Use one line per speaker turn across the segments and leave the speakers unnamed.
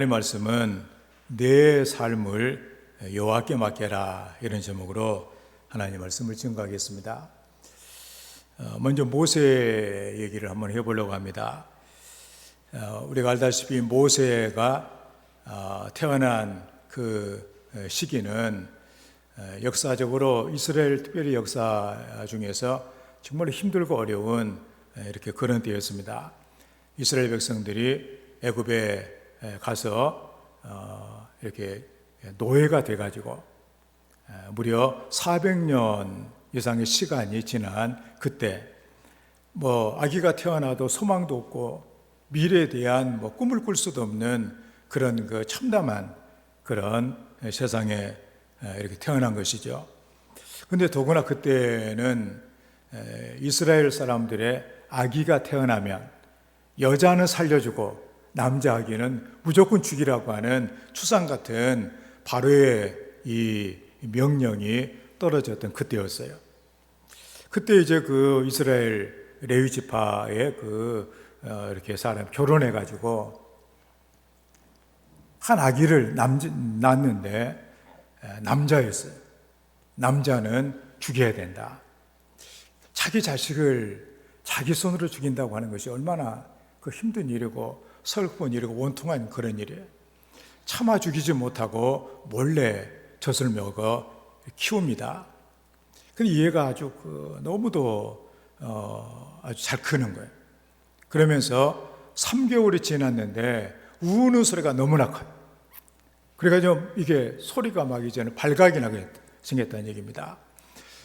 이 말씀은 내 삶을 여호와께 맡겨라, 이런 제목으로 하나님의 말씀을 증거하겠습니다. 먼저 모세 얘기를 한번 해보려고 합니다. 우리가 알다시피 모세가 태어난 그 시기는 역사적으로 이스라엘 특별히 역사 중에서 정말 힘들고 어려운 이렇게 그런 때였습니다. 이스라엘 백성들이 애굽에 가서 이렇게 노예가 돼가지고 무려 400년 이상의 시간이 지난 그때, 아기가 태어나도 소망도 없고 미래에 대한 꿈을 꿀 수도 없는 그런 그 참담한 그런 세상에 이렇게 태어난 것이죠. 근데 더구나 그때는 이스라엘 사람들의 아기가 태어나면 여자는 살려주고 남자 아기는 무조건 죽이라고 하는 추상 같은 바로의 이 명령이 떨어졌던 그때였어요. 그때 이제 그 이스라엘 레위 지파의 이렇게 사람 결혼해가지고 한 아기를 낳았는데 남자였어요. 남자는 죽여야 된다. 자기 자식을 자기 손으로 죽인다고 하는 것이 얼마나 그 힘든 일이고 슬픈 일이고 원통한 그런 일이에요. 참아 죽이지 못하고 몰래 젖을 먹어 키웁니다. 근데 얘가 아주 너무도 아주 잘 크는 거예요. 그러면서 3개월이 지났는데 우는 소리가 너무나 커요. 그래가지고 이게 소리가 막 이제는 발각이 나게 생겼다는 얘기입니다.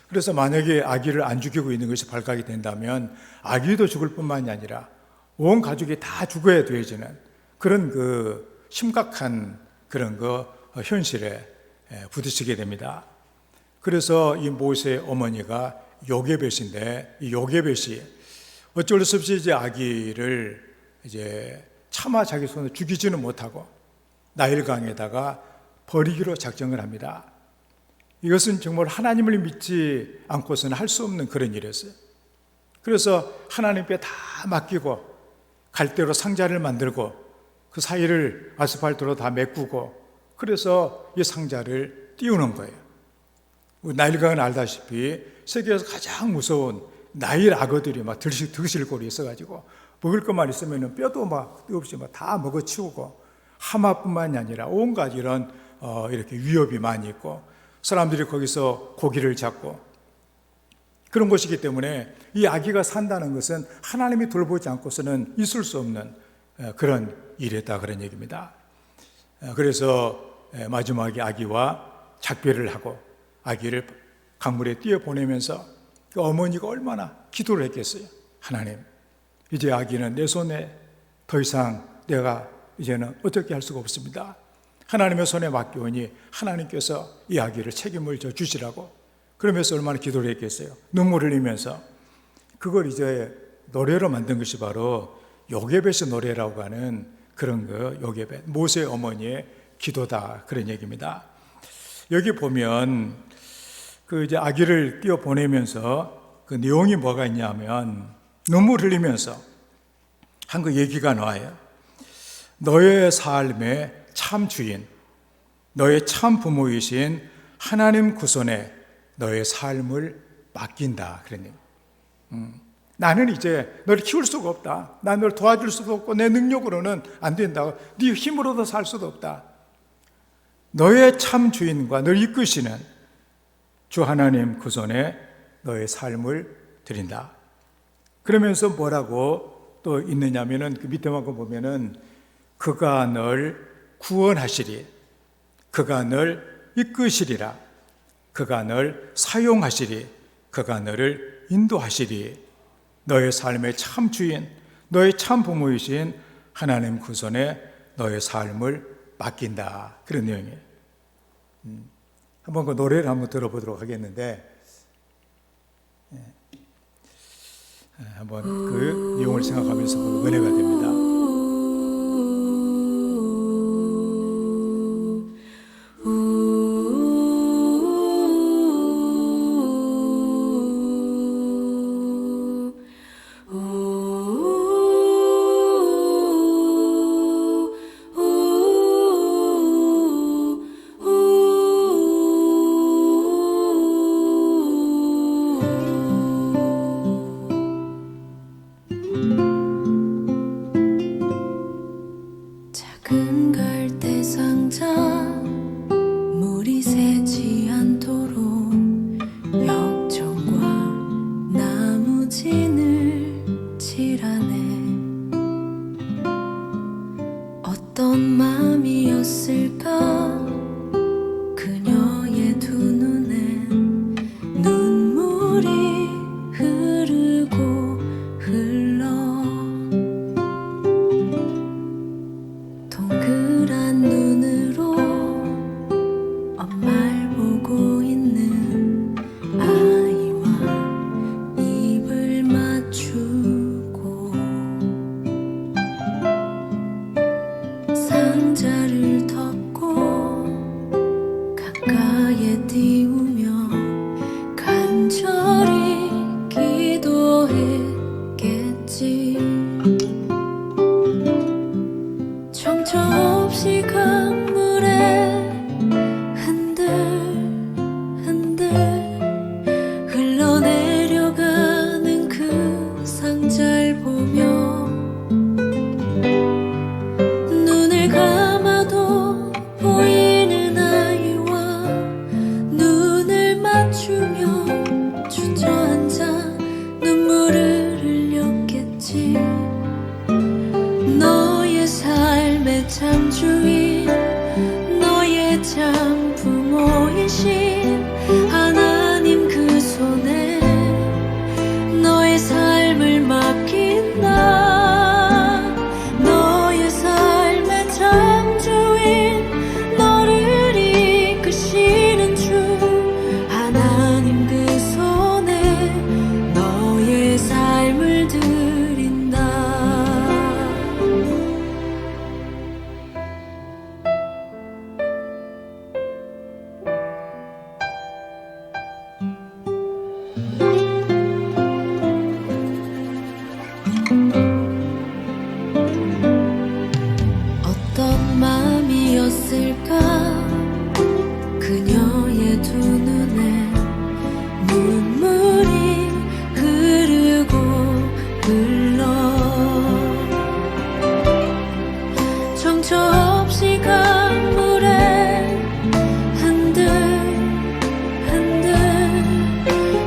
그래서 만약에 아기를 안 죽이고 있는 것이 발각이 된다면 아기도 죽을 뿐만이 아니라 온 가족이 다 죽어야 되어지는 그런 그 심각한 그런 현실에 부딪히게 됩니다. 그래서 이 모세의 어머니가 요게벳인데, 이 요게벳이 어쩔 수 없이 이제 아기를 이제 차마 자기 손으로 죽이지는 못하고 나일강에다가 버리기로 작정을 합니다. 이것은 정말 하나님을 믿지 않고서는 할 수 없는 그런 일이었어요. 그래서 하나님께 다 맡기고 갈대로 상자를 만들고 그 사이를 아스팔트로 다 메꾸고 그래서 이 상자를 띄우는 거예요. 나일강은 알다시피 세계에서 가장 무서운 나일 악어들이 막 드실고리 있어가지고 먹을 것만 있으면 뼈도 막 없이 다 먹어치우고 하마뿐만이 아니라 온갖 이런 이렇게 위협이 많이 있고 사람들이 거기서 고기를 잡고 그런 것이기 때문에 이 아기가 산다는 것은 하나님이 돌보지 않고서는 있을 수 없는 그런 일이었다, 그런 얘기입니다. 그래서 마지막에 아기와 작별을 하고 아기를 강물에 띄어보내면서 그 어머니가 얼마나 기도를 했겠어요. 하나님, 이제 아기는 내 손에 더 이상 내가 이제는 어떻게 할 수가 없습니다. 하나님의 손에 맡겨오니 하나님께서 이 아기를 책임을 져 주시라고, 그러면서 얼마나 기도를 했겠어요. 눈물을 흘리면서. 그걸 이제 노래로 만든 것이 바로 요게벳의 노래라고 하는 그런 요게벳, 모세의 어머니의 기도다, 그런 얘기입니다. 여기 보면 이제 아기를 띄워 보내면서 그 내용이 뭐가 있냐면 눈물 흘리면서 한 그 얘기가 나와요. 너의 삶의 참 주인, 너의 참 부모이신 하나님 그 손에 너의 삶을 맡긴다, 그러네요. 나는 이제 너를 키울 수가 없다. 난 너를 도와줄 수도 없고 내 능력으로는 안 된다. 네 힘으로도 살 수도 없다. 너의 참 주인과 너를 이끄시는 주 하나님 그 손에 너의 삶을 드린다. 그러면서 뭐라고 또 있느냐면은 그 밑에만 보면은 그가 널 구원하시리, 그가 널 이끄시리라, 그가 널 사용하시리, 그가 너를 인도하시리. 너의 삶의 참 주인, 너의 참 부모이신 하나님 그 손에 너의 삶을 맡긴다, 그런 내용이에요. 한번 그 노래를 한번 들어보도록 하겠는데, 한번 그 내용을 생각하면서 은혜가 됩니다.
큰 갈대 상자 물이 새지 않도록 역청과 나무진을 칠하네. 어떤 맘이었을까 그녀의 두 눈엔 눈물이 흐르고 흘러. 동그란 눈으로 엄마를 보고 있는 아이와 입을 맞추고 상자를 덮고 가까이에 띄우며 간절히 기도했겠지. 정처 없이 강물에 흔들흔들 흘러내려가는 그 상자를 보며 눈을 감아도 보이는 아이와 눈을 맞추며 주저앉아 눈물을 흘렸겠지. 너의 삶의 참 주인, 너의 참 부모이신 하나님 그 손에 너의 삶을 맡긴다. 너의 삶의 참 주인, 너를 이끄시는 주 하나님 그 손에 너의 삶을 드린다. 어떤 마음이었을까 그녀의 두 눈에 눈물이 흐르고 흘러. 정처 없이 강물에 흔들흔들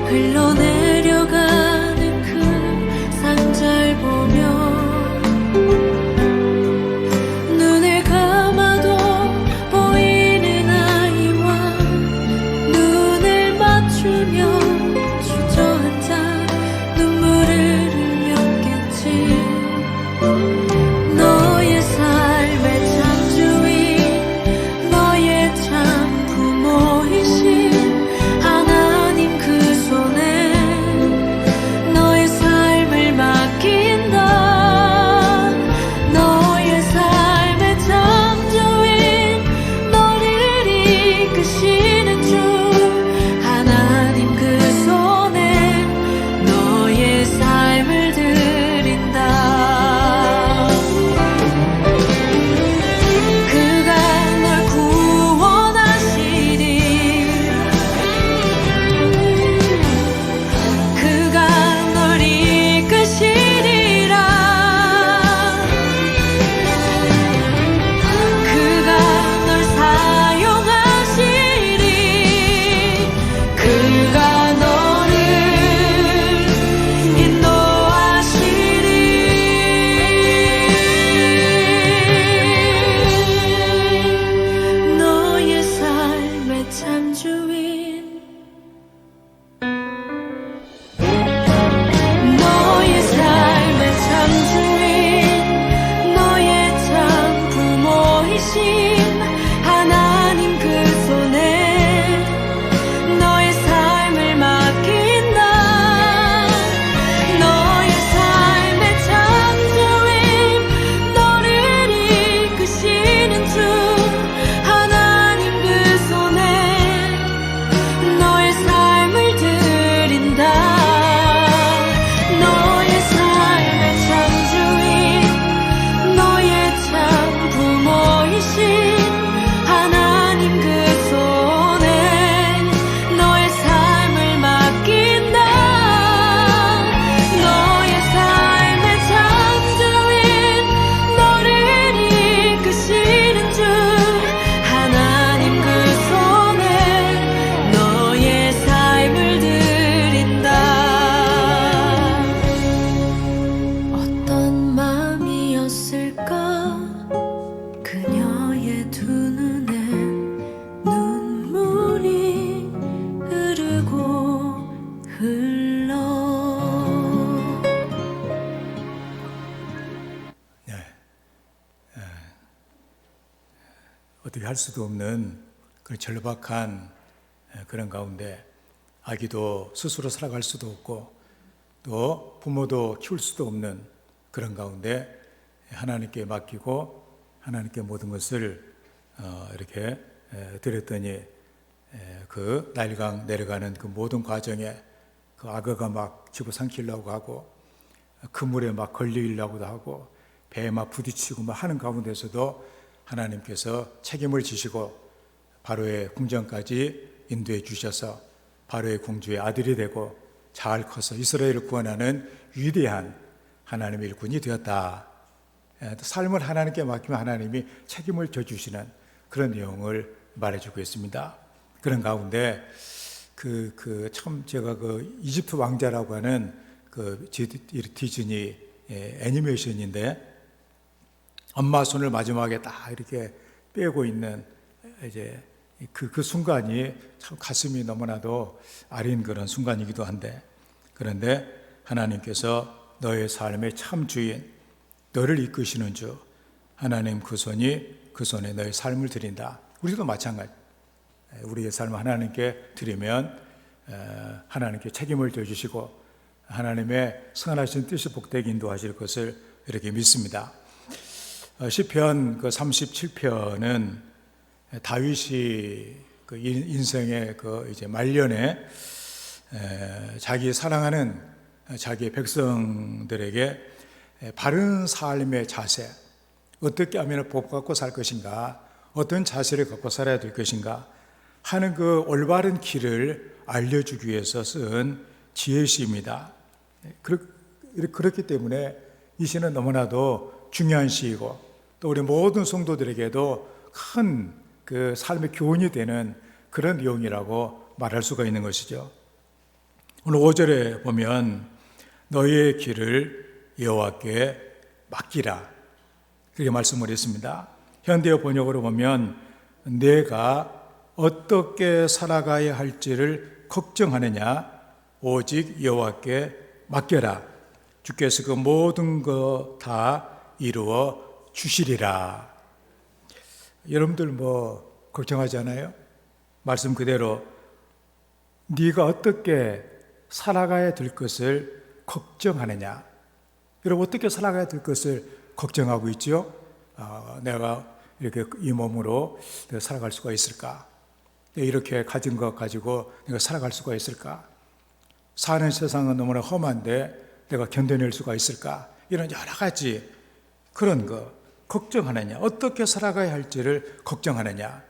흘러내려가는 그 상자를 보며 눈을 감아도 보이는 아이와 눈을 맞추며 주저앉아 눈물을 흘렸겠지. 너의 삶의 참 주인, 너의 참 부모이신 하나님 그 손에 너의 삶을 맡긴다. 너의 삶의 참 주인, 너를 이끄시는 주 하나님 그 손에 너의 삶을 드린다. 그가 널 구원하시리. 그가 널 이끄시리라. 그가 널 사용하시리. 그가 너를 인도하시리. 너의 삶의 참 주인, 너의 삶의 참 주인, 너의 참 부모이신 하나님 그 손에 너의 삶을 맡긴다. 너의 삶의 참 주인, 너를 이끄시는 주 하나님 그 손에 너의 삶을 드린다. 너의 삶의 참 주인, 너의 참 부모이신 나의 두 눈엔 눈물이 흐르고 흘러.
어떻게 할 수도 없는 그런 절박한 그런 가운데 아기도 스스로 살아갈 수도 없고 또 부모도 키울 수도 없는 그런 가운데 하나님께 맡기고 하나님께 모든 것을 이렇게 드렸더니 그 나일강 내려가는 그 모든 과정에 그 악어가 막 집어삼키려고 하고 그물에 막 걸리려고도 하고 배에 막 부딪히고 막 하는 가운데서도 하나님께서 책임을 지시고 바로의 궁전까지 인도해 주셔서 바로의 공주의 아들이 되고 잘 커서 이스라엘을 구원하는 위대한 하나님의 일꾼이 되었다. 삶을 하나님께 맡기면 하나님이 책임을 져주시는 그런 내용을 말해주고 있습니다. 그런 가운데 참 제가 그 이집트 왕자라고 하는 그 디즈니 애니메이션인데 엄마 손을 마지막에 딱 이렇게 빼고 있는 이제 그 순간이 참 가슴이 너무나도 아린 그런 순간이기도 한데, 그런데 하나님께서 너의 삶의 참 주인, 너를 이끄시는 주 하나님 그 손에 너의 삶을 드린다. 우리도 마찬가지. 우리의 삶을 하나님께 드리면 하나님께 책임을 져주시고 하나님의 선하신 뜻이 복되게 인도하실 것을 이렇게 믿습니다. 시편 그 37편은 다윗이 그 인생의 그 이제 말년에 자기 사랑하는 자기 백성들에게 바른 삶의 자세, 어떻게 하면 복 받고 살 것인가, 어떤 자세를 갖고 살아야 될 것인가 하는 그 올바른 길을 알려주기 위해서 쓴 지혜시입니다. 그렇기 때문에 이 시는 너무나도 중요한 시이고 또 우리 모든 성도들에게도 큰 그 삶의 교훈이 되는 그런 내용이라고 말할 수가 있는 것이죠. 오늘 5절에 보면 너희의 길을 여호와께 맡기라, 그렇게 말씀을 했습니다. 현대어 번역으로 보면 내가 어떻게 살아가야 할지를 걱정하느냐, 오직 여호와께 맡겨라. 주께서 그 모든 것 다 이루어 주시리라. 여러분들 뭐 걱정하지 않아요? 말씀 그대로 네가 어떻게 살아가야 될 것을 걱정하느냐. 여러분 어떻게 살아가야 될 것을 걱정하고 있죠? 내가 이렇게 이 몸으로 내가 살아갈 수가 있을까? 내가 이렇게 가진 것 가지고 내가 살아갈 수가 있을까? 사는 세상은 너무나 험한데 내가 견뎌낼 수가 있을까? 이런 여러 가지 그런 거 걱정하느냐, 어떻게 살아가야 할지를 걱정하느냐.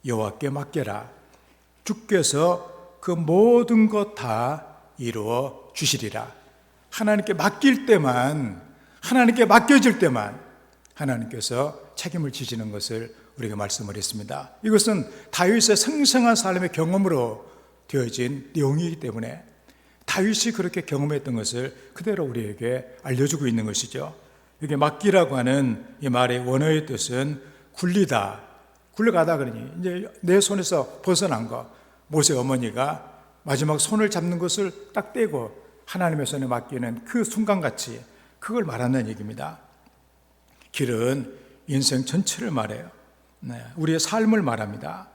여호와께 맡겨라. 주께서 그 모든 것 다 이루어 주시리라. 하나님께 맡길 때만, 하나님께 맡겨질 때만 하나님께서 책임을 지시는 것을 우리가 말씀을 했습니다. 이것은 다윗의 생생한 삶의 경험으로 되어진 내용이기 때문에 다윗이 그렇게 경험했던 것을 그대로 우리에게 알려주고 있는 것이죠. 이게 맡기라고 하는 이 말의 원어의 뜻은 굴리다, 굴러가다. 그러니 이제 내 손에서 벗어난 거, 모세 어머니가 마지막 손을 잡는 것을 딱 떼고 하나님의 손에 맡기는 그 순간같이 그걸 말하는 얘기입니다. 길은 인생 전체를 말해요. 우리의 삶을 말합니다.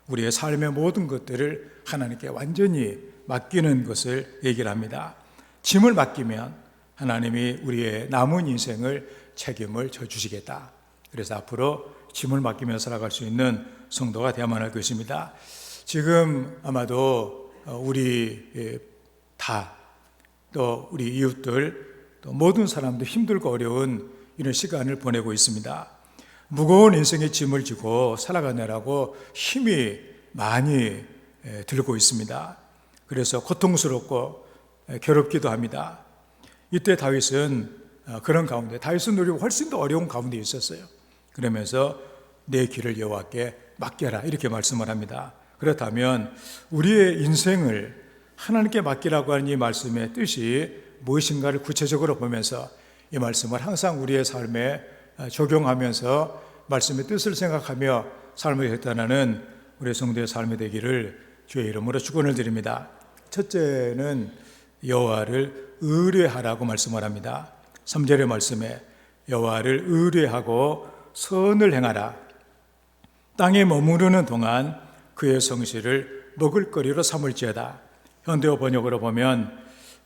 우리의 삶의 모든 것들을 하나님께 완전히 맡기는 것을 얘기를 합니다. 짐을 맡기면 하나님이 우리의 남은 인생을 책임을 져주시겠다. 그래서 앞으로 짐을 맡기며 살아갈 수 있는 성도가 되어야만 할 것입니다. 지금 아마도 우리 또 우리 이웃들, 또 모든 사람도 힘들고 어려운 이런 시간을 보내고 있습니다. 무거운 인생의 짐을 지고 살아가느라고 힘이 많이 들고 있습니다. 그래서 고통스럽고 괴롭기도 합니다. 이때 다윗은 그런 가운데, 다윗은 우리 훨씬 더 어려운 가운데 있었어요. 그러면서 내 길을 여호와께 맡겨라, 이렇게 말씀을 합니다. 그렇다면 우리의 인생을 하나님께 맡기라고 하는 이 말씀의 뜻이 무엇인가를 구체적으로 보면서 이 말씀을 항상 우리의 삶에 적용하면서 말씀의 뜻을 생각하며 삶을 결단하는 우리 성도의 삶이 되기를 주의 이름으로 축원을 드립니다. 첫째는 여호와를 의뢰하라고 말씀을 합니다. 3절의 말씀에 여호와를 의뢰하고 선을 행하라. 땅에 머무르는 동안 그의 성실을 먹을거리로 삼을지어다. 현대어 번역으로 보면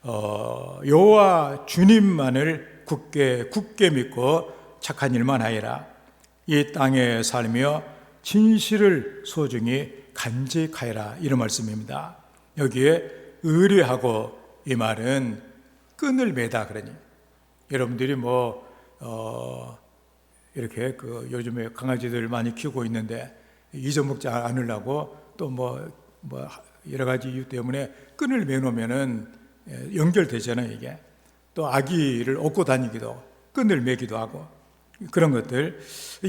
여호와 주님만을 굳게 믿고 착한 일만 하여라. 이 땅에 살며 진실을 소중히 간직하여라. 이런 말씀입니다. 여기에 의뢰하고 이 말은 끈을 매다 그러니 여러분들이 이렇게 요즘에 강아지들 많이 키우고 있는데 잊어먹지 않으려고 또 여러 가지 이유 때문에 끈을 매놓으면은 연결되잖아요. 이게 또 아기를 업고 다니기도 끈을 매기도 하고 그런 것들.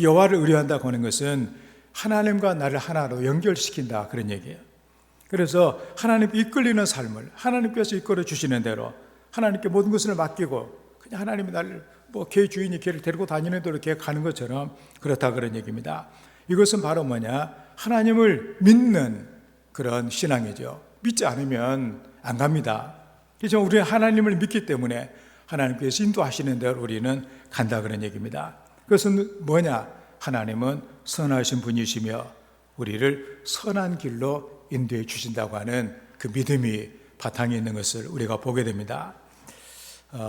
여호와를 의뢰한다고 하는 것은 하나님과 나를 하나로 연결시킨다 그런 얘기예요. 그래서 하나님께 이끌리는 삶을 하나님께서 이끌어 주시는 대로 하나님께 모든 것을 맡기고 그냥 하나님이 나를 개 주인이 개를 데리고 다니는 대로 개 가는 것처럼 그렇다 그런 얘기입니다. 이것은 바로 하나님을 믿는 그런 신앙이죠. 믿지 않으면 안 갑니다. 그래서 우리는 하나님을 믿기 때문에 하나님께서 인도하시는 대로 우리는 간다 그런 얘기입니다. 그것은 하나님은 선하신 분이시며 우리를 선한 길로 인도해 주신다고 하는 그 믿음이 바탕에 있는 것을 우리가 보게 됩니다.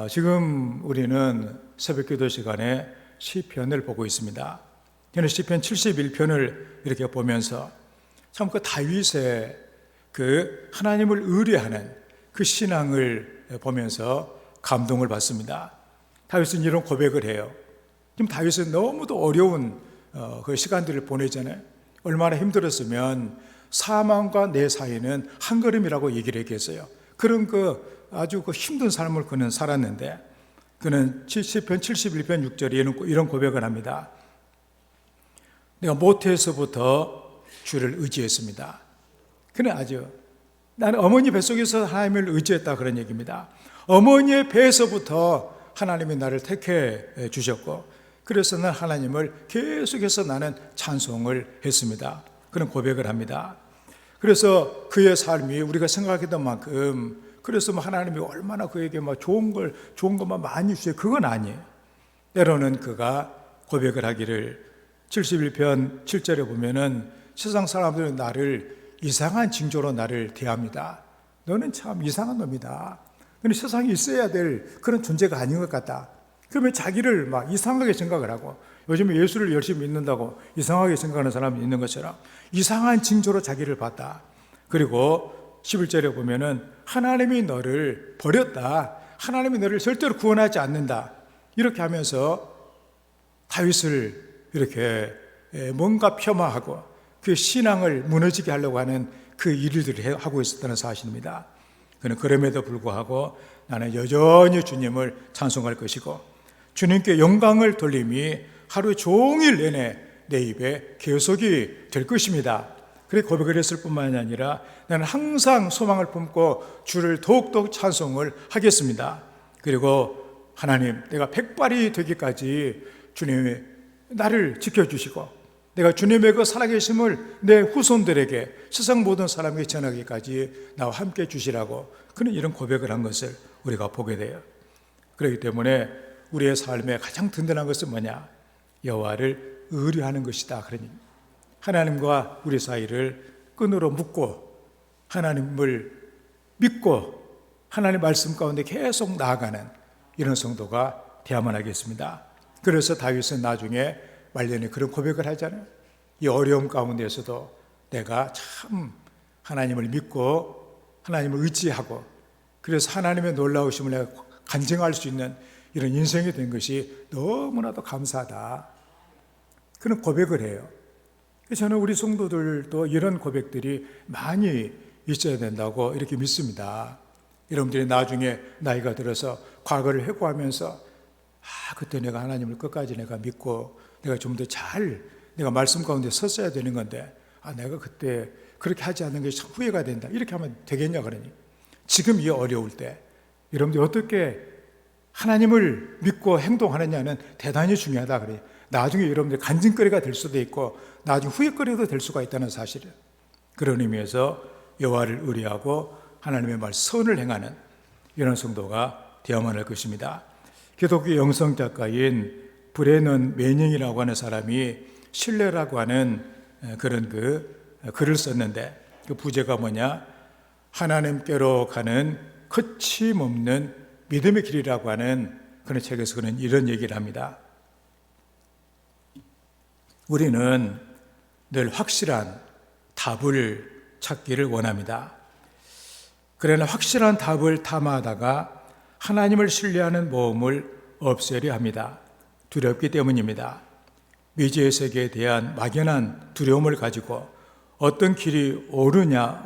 지금 우리는 새벽기도 시간에 시편을 보고 있습니다. 저는 시편 71편을 이렇게 보면서 참 그 다윗의 그 하나님을 의뢰하는 그 신앙을 보면서 감동을 받습니다. 다윗은 이런 고백을 해요. 지금 다윗은 너무도 어려운 그 시간들을 보내잖아요. 얼마나 힘들었으면 사망과 내 사이는 한 걸음이라고 얘기를 했겠어요. 그런 아주 힘든 삶을 그는 살았는데 그는 시편 71편 6절에 이런 고백을 합니다. 내가 모태에서부터 주를 의지했습니다. 그는 나는 어머니 뱃속에서 하나님을 의지했다 그런 얘기입니다. 어머니의 배에서부터 하나님이 나를 택해 주셨고 그래서 난 하나님을 계속해서 나는 찬송을 했습니다. 그런 고백을 합니다. 그래서 그의 삶이 우리가 생각했던 만큼 그래서 하나님이 얼마나 그에게 좋은 것만 많이 주세요. 그건 아니에요. 때로는 그가 고백을 하기를 71편 7절에 보면은 세상 사람들은 나를 이상한 징조로 나를 대합니다. 너는 참 이상한 놈이다. 근데 세상에 있어야 될 그런 존재가 아닌 것 같다. 그러면 자기를 이상하게 생각을 하고 요즘에 예수를 열심히 믿는다고 이상하게 생각하는 사람이 있는 것처럼 이상한 징조로 자기를 봤다. 그리고 11절에 보면은 하나님이 너를 버렸다. 하나님이 너를 절대로 구원하지 않는다. 이렇게 하면서 다윗을 이렇게 뭔가 폄하하고 그 신앙을 무너지게 하려고 하는 그 일들을 하고 있었다는 사실입니다. 그는 그럼에도 불구하고 나는 여전히 주님을 찬송할 것이고 주님께 영광을 돌림이 하루 종일 내내 내 입에 계속이 될 것입니다. 그래 고백을 했을 뿐만이 아니라 나는 항상 소망을 품고 주를 더욱더 찬송을 하겠습니다. 그리고 하나님, 내가 백발이 되기까지 주님이 나를 지켜주시고 내가 주님의 그 살아계심을 내 후손들에게 세상 모든 사람에게 전하기까지 나와 함께 주시라고 그는 이런 고백을 한 것을 우리가 보게 돼요. 그렇기 때문에 우리의 삶의 가장 든든한 것은 여호와를 의뢰하는 것이다. 그러니 하나님과 우리 사이를 끈으로 묶고 하나님을 믿고 하나님의 말씀 가운데 계속 나아가는 이런 성도가 되어야만 하겠습니다. 그래서 다윗은 나중에 말년에 그런 고백을 하잖아요. 이 어려움 가운데서도 내가 참 하나님을 믿고 하나님을 의지하고 그래서 하나님의 놀라우심을 내가 간증할 수 있는 이런 인생이 된 것이 너무나도 감사하다. 그런 고백을 해요. 저는 우리 성도들도 이런 고백들이 많이 있어야 된다고 이렇게 믿습니다. 여러분들이 나중에 나이가 들어서 과거를 회고하면서 그때 내가 하나님을 끝까지 내가 믿고 내가 좀 더 내가 말씀 가운데 섰어야 되는 건데 내가 그때 그렇게 하지 않는 게 참 후회가 된다. 이렇게 하면 되겠냐 그러니 지금 이 어려울 때 여러분들이 어떻게 하나님을 믿고 행동하느냐는 대단히 중요하다 그래요. 나중에 여러분들 간증거리가 될 수도 있고 나중에 후회거리도 될 수가 있다는 사실이에요. 그런 의미에서 여호와를 의뢰하고 하나님의 말 선을 행하는 이런 성도가 되어야만 할 것입니다. 기독교 영성 작가인 브레넌 매닝이라고 하는 사람이 신뢰라고 하는 그런 글을 썼는데 그 부제가 뭐냐? 하나님께로 가는 거침없는 믿음의 길이라고 하는 그런 책에서 그는 이런 얘기를 합니다. 우리는 늘 확실한 답을 찾기를 원합니다. 그러나 확실한 답을 탐하다가 하나님을 신뢰하는 모험을 없애려 합니다. 두렵기 때문입니다. 미지의 세계에 대한 막연한 두려움을 가지고 어떤 길이 옳으냐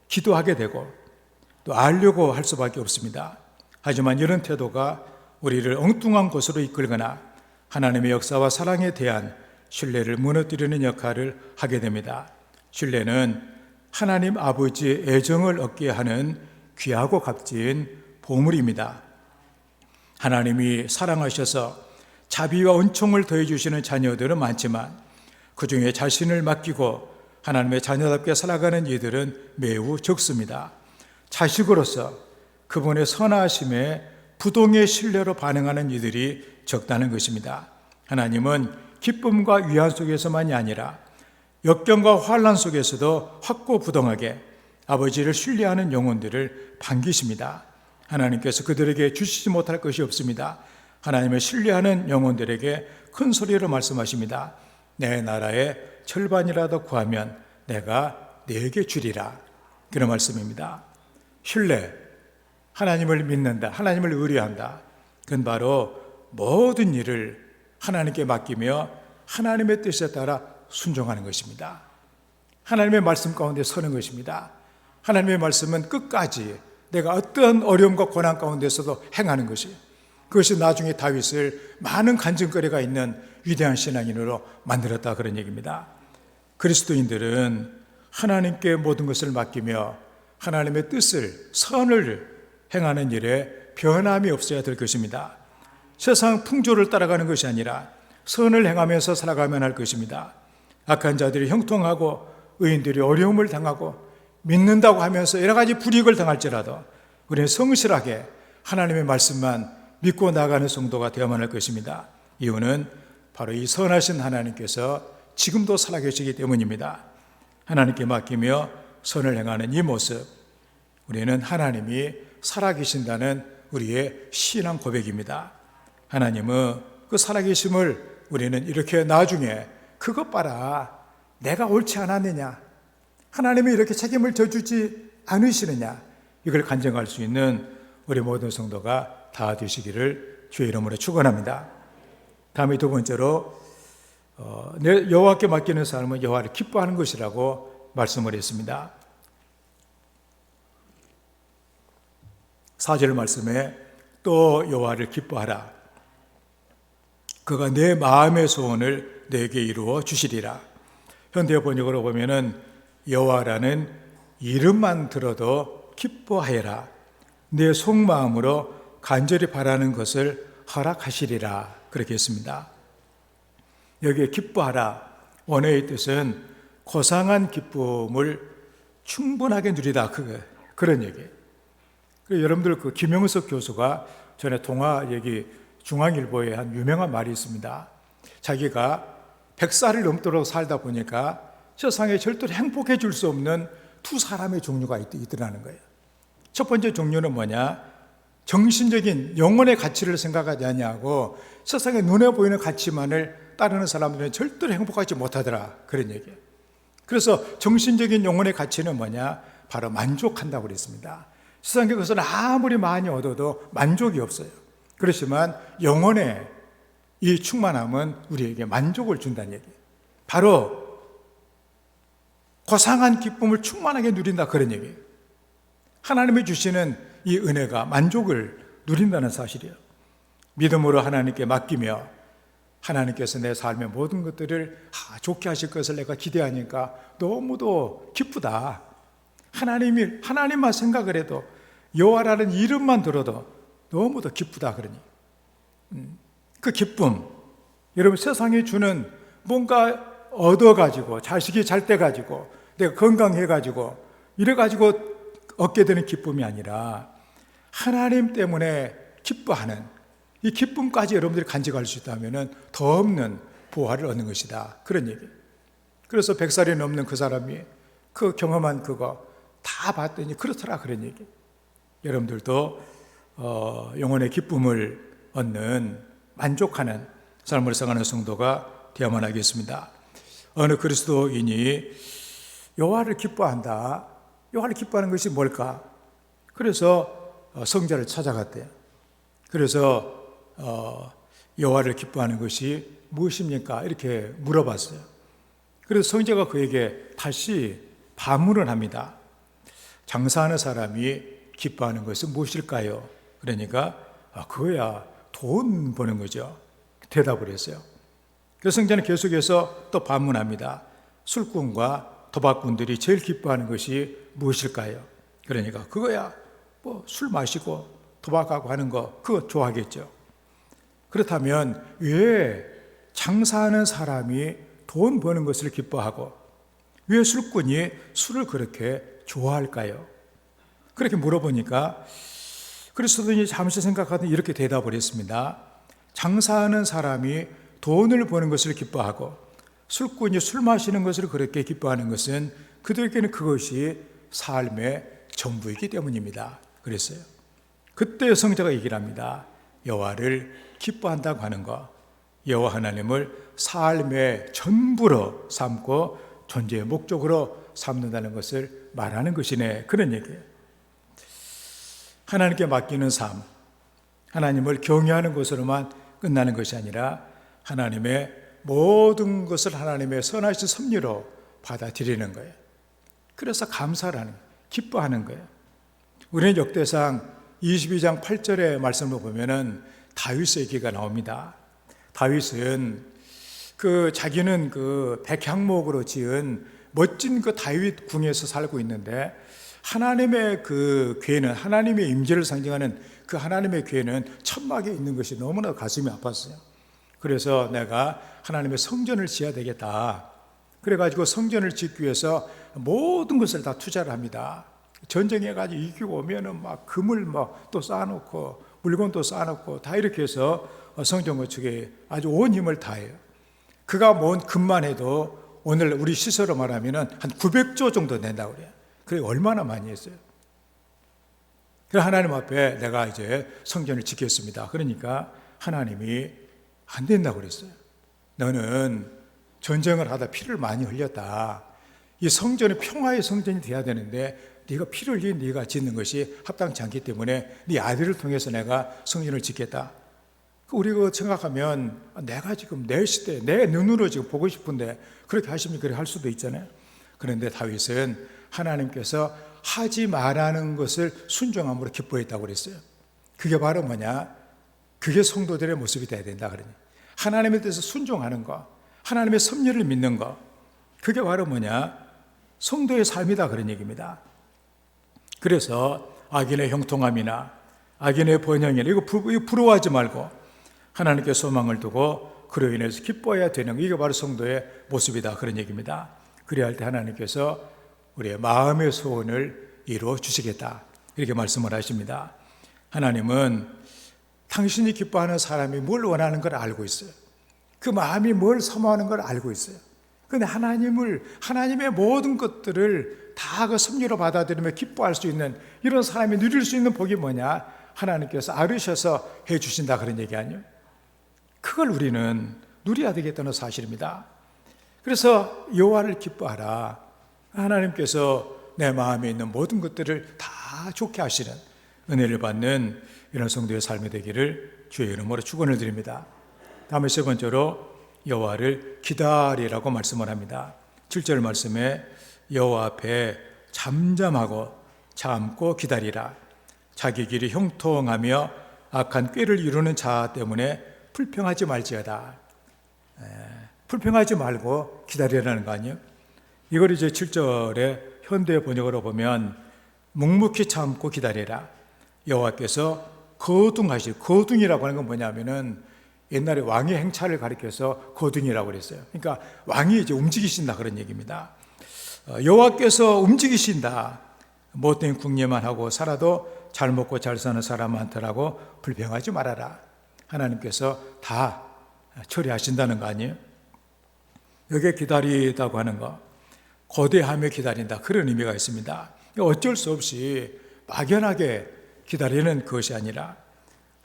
기도하게 되고 또 알려고 할 수밖에 없습니다. 하지만 이런 태도가 우리를 엉뚱한 곳으로 이끌거나 하나님의 역사와 사랑에 대한 신뢰를 무너뜨리는 역할을 하게 됩니다. 신뢰는 하나님 아버지의 애정을 얻게 하는 귀하고 값진 보물입니다. 하나님이 사랑하셔서 자비와 은총을 더해주시는 자녀들은 많지만 그 중에 자신을 맡기고 하나님의 자녀답게 살아가는 이들은 매우 적습니다. 자식으로서 그분의 선하심에 부동의 신뢰로 반응하는 이들이 적다는 것입니다. 하나님은 기쁨과 위안 속에서만이 아니라 역경과 환난 속에서도 확고부동하게 아버지를 신뢰하는 영혼들을 반기십니다. 하나님께서 그들에게 주시지 못할 것이 없습니다. 하나님을 신뢰하는 영혼들에게 큰 소리로 말씀하십니다. 내 나라의 절반이라도 구하면 내가 네게 주리라. 그런 말씀입니다. 신뢰, 하나님을 믿는다, 하나님을 의뢰한다. 그건 바로 모든 일을 하나님께 맡기며 하나님의 뜻에 따라 순종하는 것입니다. 하나님의 말씀 가운데 서는 것입니다. 하나님의 말씀은 끝까지 내가 어떤 어려움과 고난 가운데서도 행하는 것이, 그것이 나중에 다윗을 많은 간증거리가 있는 위대한 신앙인으로 만들었다, 그런 얘기입니다. 그리스도인들은 하나님께 모든 것을 맡기며 하나님의 뜻을, 선을 행하는 일에 변함이 없어야 될 것입니다. 세상 풍조를 따라가는 것이 아니라 선을 행하면서 살아가면 할 것입니다. 악한 자들이 형통하고 의인들이 어려움을 당하고 믿는다고 하면서 여러 가지 불이익을 당할지라도 우리는 성실하게 하나님의 말씀만 믿고 나가는 성도가 되어야만 할 것입니다. 이유는 바로 이 선하신 하나님께서 지금도 살아계시기 때문입니다. 하나님께 맡기며 선을 행하는 이 모습, 우리는 하나님이 살아계신다는 우리의 신앙 고백입니다. 하나님은 그 살아계심을 우리는 이렇게 나중에 그것 봐라, 내가 옳지 않았느냐, 하나님이 이렇게 책임을 져주지 않으시느냐, 이걸 간증할 수 있는 우리 모든 성도가 다 되시기를 주의 이름으로 축원합니다. 다음에 두 번째로 여호와께 맡기는 삶은 여호와를 기뻐하는 것이라고 말씀을 했습니다. 4절 말씀에 또 여호와를 기뻐하라. 그가 내 마음의 소원을 내게 이루어 주시리라. 현대 번역으로 보면은 여호와라는 이름만 들어도 기뻐하여라. 내 속마음으로 간절히 바라는 것을 허락하시리라. 그렇게 했습니다. 여기에 기뻐하라, 원어의 뜻은 고상한 기쁨을 충분하게 누리다, 그런 얘기예요. 여러분들 그 김영석 교수가 전에 동아 얘기 중앙일보에 한 유명한 말이 있습니다. 자기가 100살을 넘도록 살다 보니까 세상에 절대로 행복해 줄 수 없는 두 사람의 종류가 있더라는 거예요. 첫 번째 종류는 뭐냐? 정신적인 영혼의 가치를 생각하지 않냐고 세상에 눈에 보이는 가치만을 따르는 사람들은 절대로 행복하지 못하더라, 그런 얘기예요. 그래서 정신적인 영혼의 가치는 뭐냐? 바로 만족한다고 그랬습니다. 세상에 그것을 아무리 많이 얻어도 만족이 없어요. 그렇지만 영혼의 이 충만함은 우리에게 만족을 준다는 얘기예요. 바로 고상한 기쁨을 충만하게 누린다, 그런 얘기예요. 하나님이 주시는 이 은혜가 만족을 누린다는 사실이에요. 믿음으로 하나님께 맡기며 하나님께서 내 삶의 모든 것들을 좋게 하실 것을 내가 기대하니까 너무도 기쁘다. 하나님만 생각을 해도, 여호와라는 이름만 들어도 너무도 기쁘다, 그러니 그 기쁨, 여러분, 세상이 주는 뭔가 얻어가지고, 자식이 잘 돼가지고, 내가 건강해가지고, 이래가지고 얻게 되는 기쁨이 아니라 하나님 때문에 기뻐하는 이 기쁨까지 여러분들이 간직할 수 있다면 더 없는 보화를 얻는 것이다. 그런 얘기. 그래서 100살이 넘는 그 사람이 그 경험한 그거 다 봤더니 그렇더라, 그런 얘기. 여러분들도 영혼의 기쁨을 얻는 만족하는 삶을 살아가는 성도가 되어야만 하겠습니다. 어느 그리스도인이 여호와를 기뻐한다. 여호와를 기뻐하는 것이 뭘까? 그래서 성자를 찾아갔대요. 그래서 여호와를 기뻐하는 것이 무엇입니까? 이렇게 물어봤어요. 그래서 성자가 그에게 다시 반문을 합니다. 장사하는 사람이 기뻐하는 것은 무엇일까요? 그러니까 그거야 돈 버는 거죠. 대답을 했어요. 그래서 성자는 계속해서 또 반문합니다. 술꾼과 도박꾼들이 제일 기뻐하는 것이 무엇일까요? 그러니까 그거야 뭐 술 마시고 도박하고 하는 거 그거 좋아하겠죠. 그렇다면 왜 장사하는 사람이 돈 버는 것을 기뻐하고 왜 술꾼이 술을 그렇게 좋아할까요? 그렇게 물어보니까 그리스도인이 잠시 생각하더니 이렇게 대답을 했습니다. 장사하는 사람이 돈을 버는 것을 기뻐하고 술꾼이 술 마시는 것을 그렇게 기뻐하는 것은 그들에게는 그것이 삶의 전부이기 때문입니다. 그랬어요. 그때 성자가 얘기를 합니다. 여호와를 기뻐한다고 하는 것, 여호와 하나님을 삶의 전부로 삼고 존재의 목적으로 삼는다는 것을 말하는 것이네. 그런 얘기예요. 하나님께 맡기는 삶, 하나님을 경외하는 것으로만 끝나는 것이 아니라 하나님의 모든 것을 하나님의 선하신 섭리로 받아들이는 거예요. 그래서 감사를 하는 거예요. 기뻐하는 거예요. 우리는 역대상 22장 8절의 말씀을 보면은 다윗의 얘기가 나옵니다. 다윗은 자기는 백향목으로 지은 멋진 다윗 궁에서 살고 있는데 하나님의 궤는 하나님의 임재를 상징하는 그 하나님의 궤는 천막에 있는 것이 너무나 가슴이 아팠어요. 그래서 내가 하나님의 성전을 지어야 되겠다. 그래가지고 성전을 짓기 위해서 모든 것을 다 투자를 합니다. 전쟁해가지고 이기고 오면은 막 금을 또 쌓아놓고 물건도 쌓아놓고 다 이렇게 해서 성전 건축에 아주 온 힘을 다해요. 그가 모은 금만 해도 오늘 우리 시세로 말하면은 한 900조 정도 된다고 그래요. 그게 얼마나 많이 했어요. 그래서 하나님 앞에 내가 이제 성전을 짓겠습니다. 그러니까 하나님이 안 된다고 그랬어요. 너는 전쟁을 하다 피를 많이 흘렸다. 이 성전이 평화의 성전이 돼야 되는데 네가 피를 흘린 네가 짓는 것이 합당치 않기 때문에 네 아들을 통해서 내가 성전을 짓겠다. 우리가 생각하면 내가 지금 내 시대, 내 눈으로 지금 보고 싶은데 그렇게 하시면 그렇게 할 수도 있잖아요. 그런데 다윗은 하나님께서 하지 말라는 것을 순종함으로 기뻐했다고 그랬어요. 그게 바로 뭐냐? 그게 성도들의 모습이 돼야 된다 그러니. 하나님에 대해서 순종하는 거, 하나님의 섭리를 믿는 거, 그게 바로 뭐냐? 성도의 삶이다 그런 얘기입니다. 그래서 악인의 형통함이나 악인의 번영이나 이거 부러워하지 말고 하나님께 소망을 두고 그로 인해서 기뻐해야 되는 거, 이게 바로 성도의 모습이다 그런 얘기입니다. 그래야 할 때 하나님께서 우리의 마음의 소원을 이루어 주시겠다 이렇게 말씀을 하십니다. 하나님은 당신이 기뻐하는 사람이 뭘 원하는 걸 알고 있어요. 그 마음이 뭘 사모하는 걸 알고 있어요. 그런데 하나님의 모든 것들을 다 그 섭리로 받아들이며 기뻐할 수 있는 이런 사람이 누릴 수 있는 복이 뭐냐? 하나님께서 아르셔서 해 주신다 그런 얘기 아니에요? 그걸 우리는 누려야 되겠다는 사실입니다. 그래서 여호와를 기뻐하라. 하나님께서 내 마음에 있는 모든 것들을 다 좋게 하시는 은혜를 받는 이런 성도의 삶이 되기를 주의 이름으로 축원을 드립니다. 다음에 세 번째로 여호와를 기다리라고 말씀을 합니다. 7절 말씀에 여호와 앞에 잠잠하고 참고 기다리라. 자기 길이 형통하며 악한 꾀를 이루는 자 때문에 불평하지 말지어다. 불평하지 말고 기다리라는 거 아니에요? 이걸 이제 7절에 현대 번역으로 보면 묵묵히 참고 기다리라. 여호와께서 거둥이라고 하는 건 뭐냐면은 옛날에 왕의 행차를 가리켜서 거둥이라고 그랬어요. 그러니까 왕이 이제 움직이신다 그런 얘기입니다. 여호와께서 움직이신다. 못된 궁예만 하고 살아도 잘 먹고 잘 사는 사람 많더라고 불평하지 말아라. 하나님께서 다 처리하신다는 거 아니에요? 여기에 기다리다고 하는 거, 거대하며 기다린다, 그런 의미가 있습니다. 어쩔 수 없이 막연하게 기다리는 것이 아니라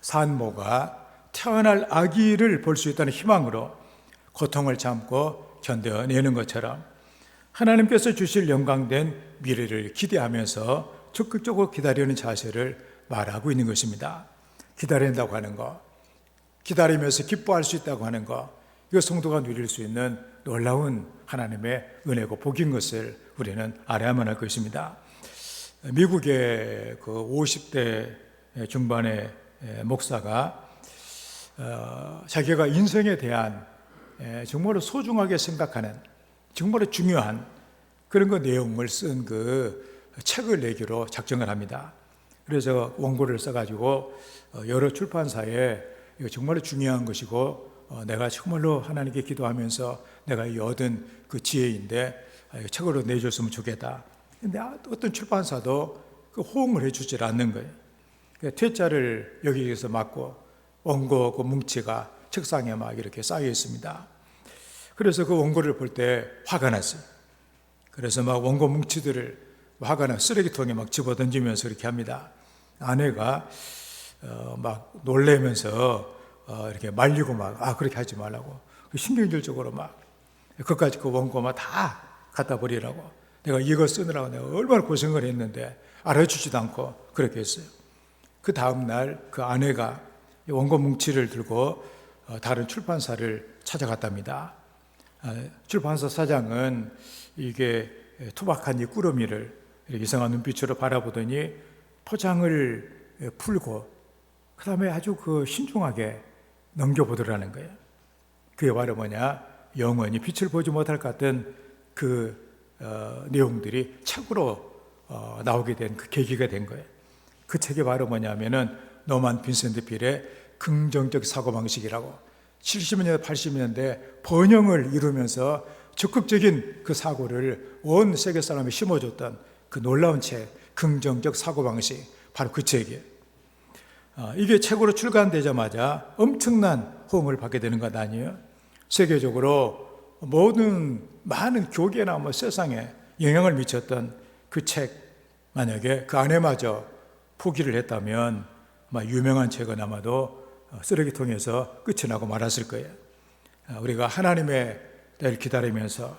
산모가 태어날 아기를 볼 수 있다는 희망으로 고통을 참고 견뎌내는 것처럼 하나님께서 주실 영광된 미래를 기대하면서 적극적으로 기다리는 자세를 말하고 있는 것입니다. 기다린다고 하는 것, 기다리면서 기뻐할 수 있다고 하는 것, 이거 성도가 누릴 수 있는 놀라운 하나님의 은혜고 복인 것을 우리는 알아야만 할 것입니다. 미국의 그 50대 중반의 목사가 자기가 인생에 대한 정말로 소중하게 생각하는 정말로 중요한 그런 그 내용을 쓴 그 책을 내기로 작정을 합니다. 그래서 원고를 써가지고 여러 출판사에 이거 정말로 중요한 것이고 내가 정말로 하나님께 기도하면서 내가 얻은 그 지혜인데 책으로 내줬으면 좋겠다. 근데 어떤 출판사도 그 호응을 해주질 않는 거예요. 퇴짜를 여기에서 맞고 원고 그 뭉치가 책상에 막 이렇게 쌓여 있습니다. 그래서 그 원고를 볼 때 화가 났어요. 그래서 막 원고 뭉치들을 화가 나 쓰레기통에 막 집어던지면서 이렇게 합니다. 아내가 막 놀래면서 이렇게 말리고 막 그렇게 하지 말라고 신경질적으로 막 그까지 그 원고 막 다 갖다 버리라고 내가 이거 쓰느라고 내가 얼마나 고생을 했는데 알아주지도 않고 그렇게 했어요. 그 다음날 그 아내가 원고 뭉치를 들고 다른 출판사를 찾아갔답니다. 출판사 사장은 이게 투박한 이 꾸러미를 이렇게 이상한 눈빛으로 바라보더니 포장을 풀고 그 다음에 아주 그 신중하게 넘겨보더라는 거예요. 그게 바로 뭐냐, 영원히 빛을 보지 못할 것 같은 그 내용들이 책으로 나오게 된 그 계기가 된 거예요. 그 책이 바로 뭐냐면은 노만 빈센트 필의 긍정적 사고방식이라고 70년대 80년대 번영을 이루면서 적극적인 그 사고를 온 세계 사람이 심어줬던 그 놀라운 책 긍정적 사고방식, 바로 그 책이에요. 이게 책으로 출간되자마자 엄청난 호응을 받게 되는 것 아니에요? 세계적으로 많은 교계나 세상에 영향을 미쳤던 그 책, 만약에 그 아내마저 포기를 했다면 아마 유명한 책은 아마도 쓰레기통에서 끝이 나고 말았을 거예요. 우리가 하나님의 때를 기다리면서,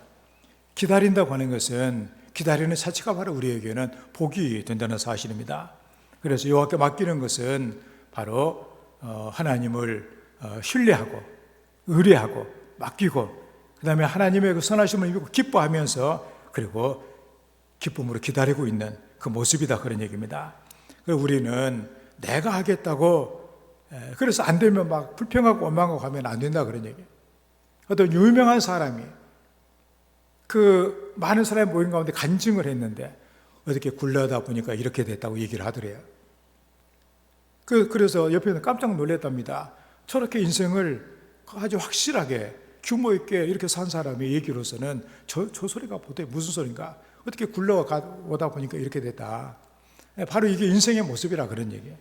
기다린다고 하는 것은 기다리는 자체가 바로 우리에게는 복이 된다는 사실입니다. 그래서 여호와께 맡기는 것은 바로 하나님을 신뢰하고 의뢰하고 맡기고 그 다음에 하나님의 그 선하심을 믿고 기뻐하면서 그리고 기쁨으로 기다리고 있는 그 모습이다, 그런 얘기입니다. 우리는 내가 하겠다고 그래서 안 되면 막 불평하고 원망하고 하면 안 된다, 그런 얘기예요. 어떤 유명한 사람이 그 많은 사람이 모인 가운데 간증을 했는데 어떻게 굴러다 보니까 이렇게 됐다고 얘기를 하더래요. 그래서 옆에는 깜짝 놀랐답니다. 저렇게 인생을 아주 확실하게 규모 있게 이렇게 산 사람의 얘기로서는 저 소리가 보통 무슨 소린가? 어떻게 굴러오다 보니까 이렇게 됐다. 바로 이게 인생의 모습이라, 그런 얘기예요.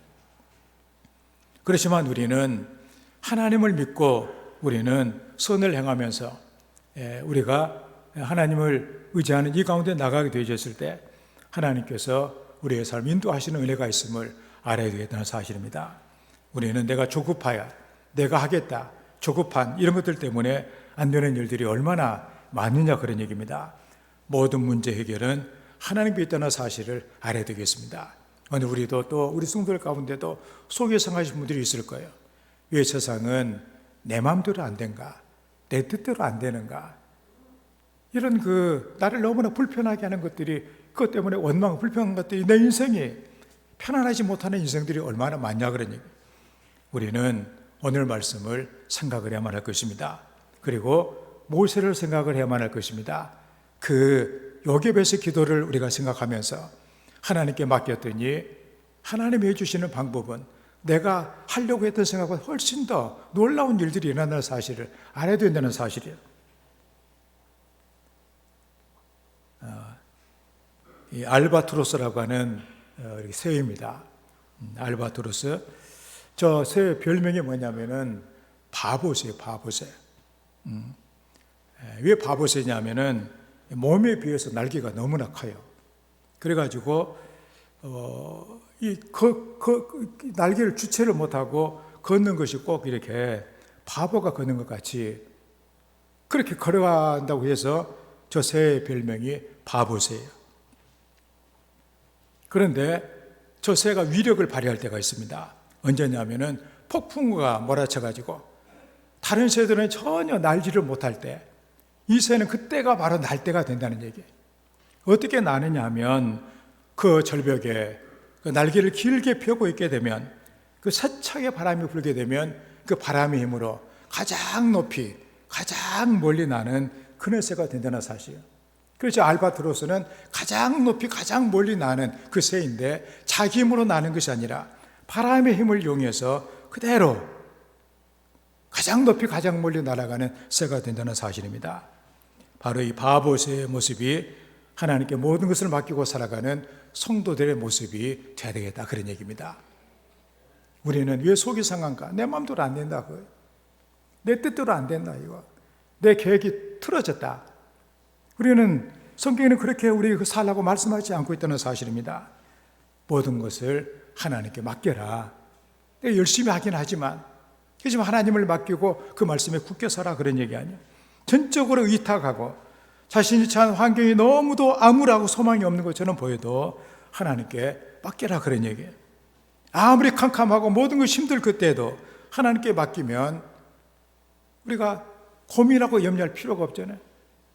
그렇지만 우리는 하나님을 믿고 우리는 선을 행하면서 우리가 하나님을 의지하는 이 가운데 나가게 되어졌을 때 하나님께서 우리의 삶을 인도하시는 은혜가 있음을 알아야 되겠다는 사실입니다. 우리는 내가 조급하여 내가 하겠다, 조급한 이런 것들 때문에 안 되는 일들이 얼마나 많느냐, 그런 얘기입니다. 모든 문제 해결은 하나님께 있다는 사실을 알아야 되겠습니다. 오늘 우리도 또 우리 성도들 가운데도 속에 상하신 분들이 있을 거예요. 왜 세상은 내 마음대로 안 된가? 내 뜻대로 안 되는가? 이런 나를 너무나 불편하게 하는 것들이, 그것 때문에 원망, 불평한 것들이 내 인생이 편안하지 못하는 인생들이 얼마나 많냐, 그런 얘기. 우리는 오늘 말씀을 생각을 해야만 할 것입니다. 그리고 모세를 생각을 해야만 할 것입니다. 그 요게벳의 기도를 우리가 생각하면서 하나님께 맡겼더니 하나님이 해주시는 방법은 내가 하려고 했던 생각보다 훨씬 더 놀라운 일들이 일어난다는 사실을 알아야 된다는 사실이에요. 이 알바트로스라고 하는 새입니다. 알바트로스. 저 새의 별명이 뭐냐면은 바보새예요, 바보새. 왜 바보새냐면은 몸에 비해서 날개가 너무나 커요. 그래가지고 날개를 주체를 못하고 걷는 것이 꼭 이렇게 바보가 걷는 것 같이 그렇게 걸어간다고 해서 저 새의 별명이 바보새예요. 그런데 저 새가 위력을 발휘할 때가 있습니다. 언제냐면은 폭풍우가 몰아쳐가지고 다른 새들은 전혀 날지를 못할 때 이 새는 그때가 바로 날 때가 된다는 얘기예요. 어떻게 나느냐 하면 그 절벽에 그 날개를 길게 펴고 있게 되면 그 세차게 바람이 불게 되면 그 바람의 힘으로 가장 높이 가장 멀리 나는 그네 새가 된다는 사실이에요. 그래서 알바트로스는 가장 높이 가장 멀리 나는 그 새인데 자기 힘으로 나는 것이 아니라 바람의 힘을 이용해서 그대로 가장 높이 가장 멀리 날아가는 새가 된다는 사실입니다. 바로 이 바보새의 모습이 하나님께 모든 것을 맡기고 살아가는 성도들의 모습이 되어야 되겠다, 그런 얘기입니다. 우리는 왜 속이 상한가? 내 마음대로 안 된다, 내 뜻대로 안 된다, 이거. 내 계획이 틀어졌다. 우리는 성경에는 그렇게 우리 살라고 말씀하지 않고 있다는 사실입니다. 모든 것을 하나님께 맡겨라. 내가 열심히 하긴 하지만 하나님을 맡기고 그 말씀에 굳게 서라, 그런 얘기 아니에요. 전적으로 의탁하고 자신이 처한 환경이 너무도 암울하고 소망이 없는 것처럼 보여도 하나님께 맡겨라, 그런 얘기예요. 아무리 캄캄하고 모든 것이 힘들 그때도 하나님께 맡기면 우리가 고민하고 염려할 필요가 없잖아요.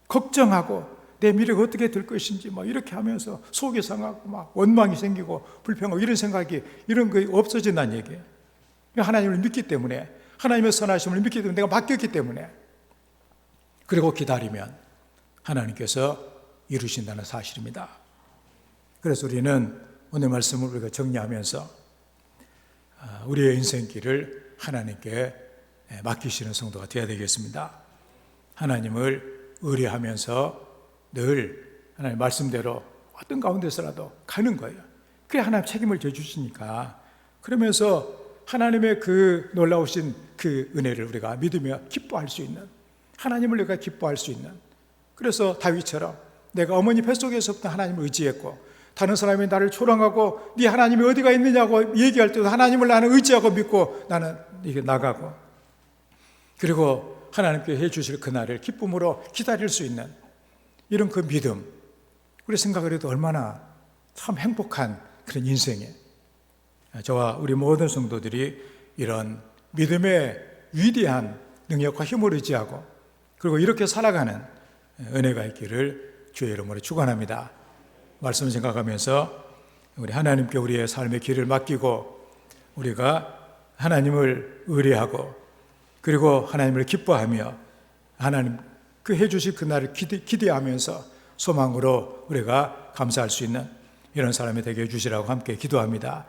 걱정하고 내 미래가 어떻게 될 것인지 이렇게 하면서 속이 상하고 원망이 생기고 불평하고 이런 생각이 이런 거 없어진다는 얘기예요. 하나님을 믿기 때문에, 하나님의 선하심을 믿기 때문에, 내가 맡겼기 때문에. 그리고 기다리면 하나님께서 이루신다는 사실입니다. 그래서 우리는 오늘 말씀을 우리가 정리하면서 우리의 인생길을 하나님께 맡기시는 성도가 되어야 되겠습니다. 하나님을 의뢰하면서 늘 하나님 말씀대로 어떤 가운데서라도 가는 거예요. 그래 하나님 책임을 져주시니까. 그러면서 하나님의 그 놀라우신 그 은혜를 우리가 믿으며 기뻐할 수 있는, 하나님을 내가 기뻐할 수 있는. 그래서 다윗처럼 내가 어머니 뱃속에서부터 하나님을 의지했고 다른 사람이 나를 조롱하고 네 하나님이 어디가 있느냐고 얘기할 때도 하나님을 나는 의지하고 믿고 나는 이게 나가고, 그리고 하나님께 해주실 그날을 기쁨으로 기다릴 수 있는 이런 그 믿음, 우리 생각을 해도 얼마나 참 행복한 그런 인생에 저와 우리 모든 성도들이 이런 믿음의 위대한 능력과 힘을 의지하고 그리고 이렇게 살아가는 은혜가 있기를 주의 이름으로 축원합니다. 말씀을 생각하면서 우리 하나님께 우리의 삶의 길을 맡기고 우리가 하나님을 의뢰하고 그리고 하나님을 기뻐하며 하나님 그 해주실 그날을 기대하면서 소망으로 우리가 감사할 수 있는 이런 사람이 되게 해주시라고 함께 기도합니다.